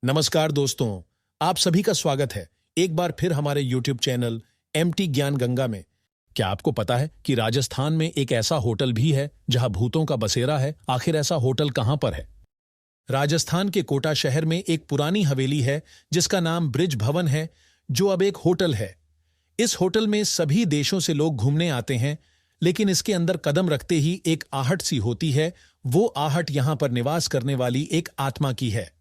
नमस्कार दोस्तों, आप सभी का स्वागत है एक बार फिर हमारे YouTube चैनल एमटी ज्ञान गंगा में। क्या आपको पता है कि राजस्थान में एक ऐसा होटल भी है जहां भूतों का बसेरा है? आखिर ऐसा होटल कहां पर है? राजस्थान के कोटा शहर में एक पुरानी हवेली है जिसका नाम ब्रिज भवन है, जो अब एक होटल है। इस होटल में सभी देशों से लोग घूमने आते हैं, लेकिन इसके अंदर कदम रखते ही एक आहट सी होती है। वो आहट यहां पर निवास करने वाली एक आत्मा की है।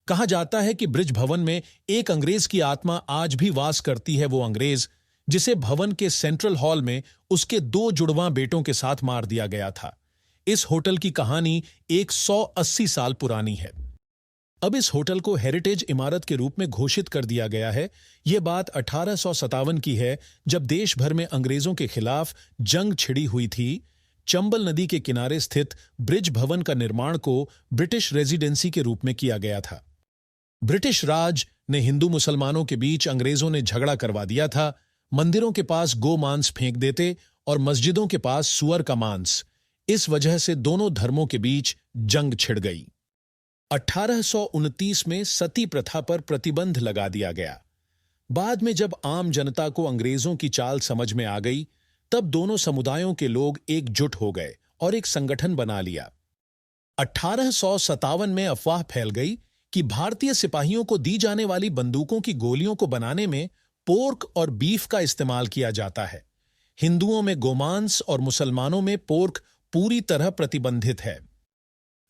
कहा जाता है कि ब्रिज भवन में एक अंग्रेज की आत्मा आज भी वास करती है। वो अंग्रेज जिसे भवन के सेंट्रल हॉल में उसके 2 जुड़वां बेटों के साथ मार दिया गया था। इस होटल की कहानी 180 साल पुरानी है। अब इस होटल को हेरिटेज इमारत के रूप में घोषित कर दिया गया है। यह बात 1857 की है, जब देश भर में अंग्रेजों के खिलाफ जंग छिड़ी हुई थी। चंबल नदी के किनारे स्थित ब्रिज भवन का निर्माण को ब्रिटिश रेजिडेंसी के रूप में किया गया था। ब्रिटिश राज ने हिंदू मुसलमानों के बीच अंग्रेजों ने झगड़ा करवा दिया था। मंदिरों के पास गो मांस फेंक देते और मस्जिदों के पास सुअर का मांस। इस वजह से दोनों धर्मों के बीच जंग छिड़ गई। 1829 में सती प्रथा पर प्रतिबंध लगा दिया गया। बाद में जब आम जनता को अंग्रेजों की चाल समझ में आ गई, तब दोनों समुदायों के लोग एकजुट हो गए और एक संगठन बना लिया। 1857 में अफवाह फैल गई कि भारतीय सिपाहियों को दी जाने वाली बंदूकों की गोलियों को बनाने में पोर्क और बीफ का इस्तेमाल किया जाता है। हिंदुओं में गोमांस और मुसलमानों में पोर्क पूरी तरह प्रतिबंधित है।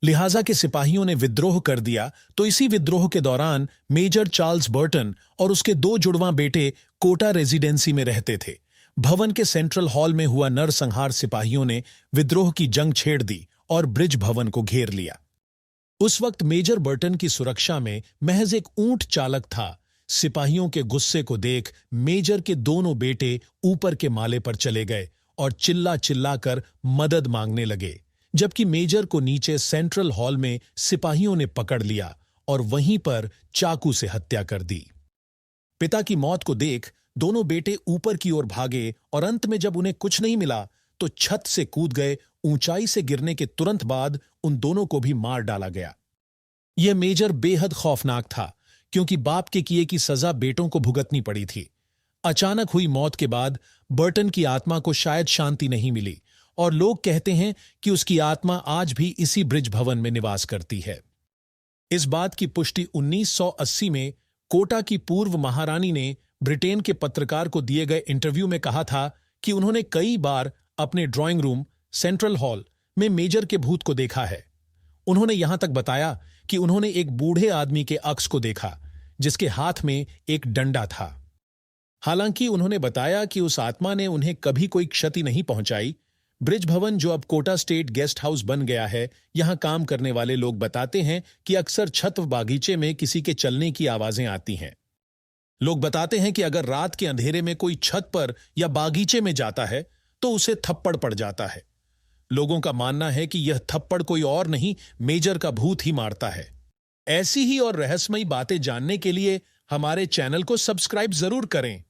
लिहाजा के सिपाहियों ने विद्रोह कर दिया। तो इसी विद्रोह के दौरान मेजर चार्ल्स बर्टन और उसके 2 जुड़वां बेटे कोटा रेजिडेंसी में रहते थे। भवन के सेंट्रल हॉल में हुआ नरसंहार सिपाहियों ने विद्रोह की जंग छेड़ दी और ब्रिज भवन को घेर लिया। उस वक्त मेजर बर्टन की सुरक्षा में महज एक ऊंट चालक था। सिपाहियों के गुस्से को देख मेजर के दोनों बेटे ऊपर के माले पर चले गए और चिल्ला चिल्ला कर मदद मांगने लगे, जबकि मेजर को नीचे सेंट्रल हॉल में सिपाहियों ने पकड़ लिया और वहीं पर चाकू से हत्या कर दी। पिता की मौत को देख दोनों बेटे ऊपर की ओर भागे और अंत में जब उन्हें कुछ नहीं मिला तो छत से कूद गए। ऊंचाई से गिरने के तुरंत बाद उन दोनों को भी मार डाला गया। यह मेजर बेहद खौफनाक था, क्योंकि बाप के किए की सजा बेटों को भुगतनी पड़ी थी। अचानक हुई मौत के बाद बर्टन की आत्मा को शायद शांति नहीं मिली और लोग कहते हैं कि उसकी आत्मा आज भी इसी ब्रिज भवन में निवास करती है। इस बात की पुष्टि 1980 में कोटा की पूर्व महारानी ने ब्रिटेन के पत्रकार को दिए गए इंटरव्यू में कहा था कि उन्होंने कई बार अपने ड्राइंग रूम सेंट्रल हॉल में मेजर के भूत को देखा है। उन्होंने यहां तक बताया कि उन्होंने एक बूढ़े आदमी के अक्स को देखा, जिसके हाथ में एक डंडा था। हालांकि उन्होंने बताया कि उस आत्मा ने उन्हें कभी कोई क्षति नहीं पहुंचाई। ब्रिज भवन, जो अब कोटा स्टेट गेस्ट हाउस बन गया है, यहां काम करने वाले लोग बताते हैं कि अक्सर छत व बागीचे में किसी के चलने की आवाजें आती हैं। लोग बताते हैं कि अगर रात के अंधेरे में कोई छत पर या बागीचे में जाता है तो उसे थप्पड़ पड़ जाता है। लोगों का मानना है कि यह थप्पड़ कोई और नहीं, मेजर का भूत ही मारता है। ऐसी ही और रहस्यमयी बातें जानने के लिए हमारे चैनल को सब्सक्राइब जरूर करें।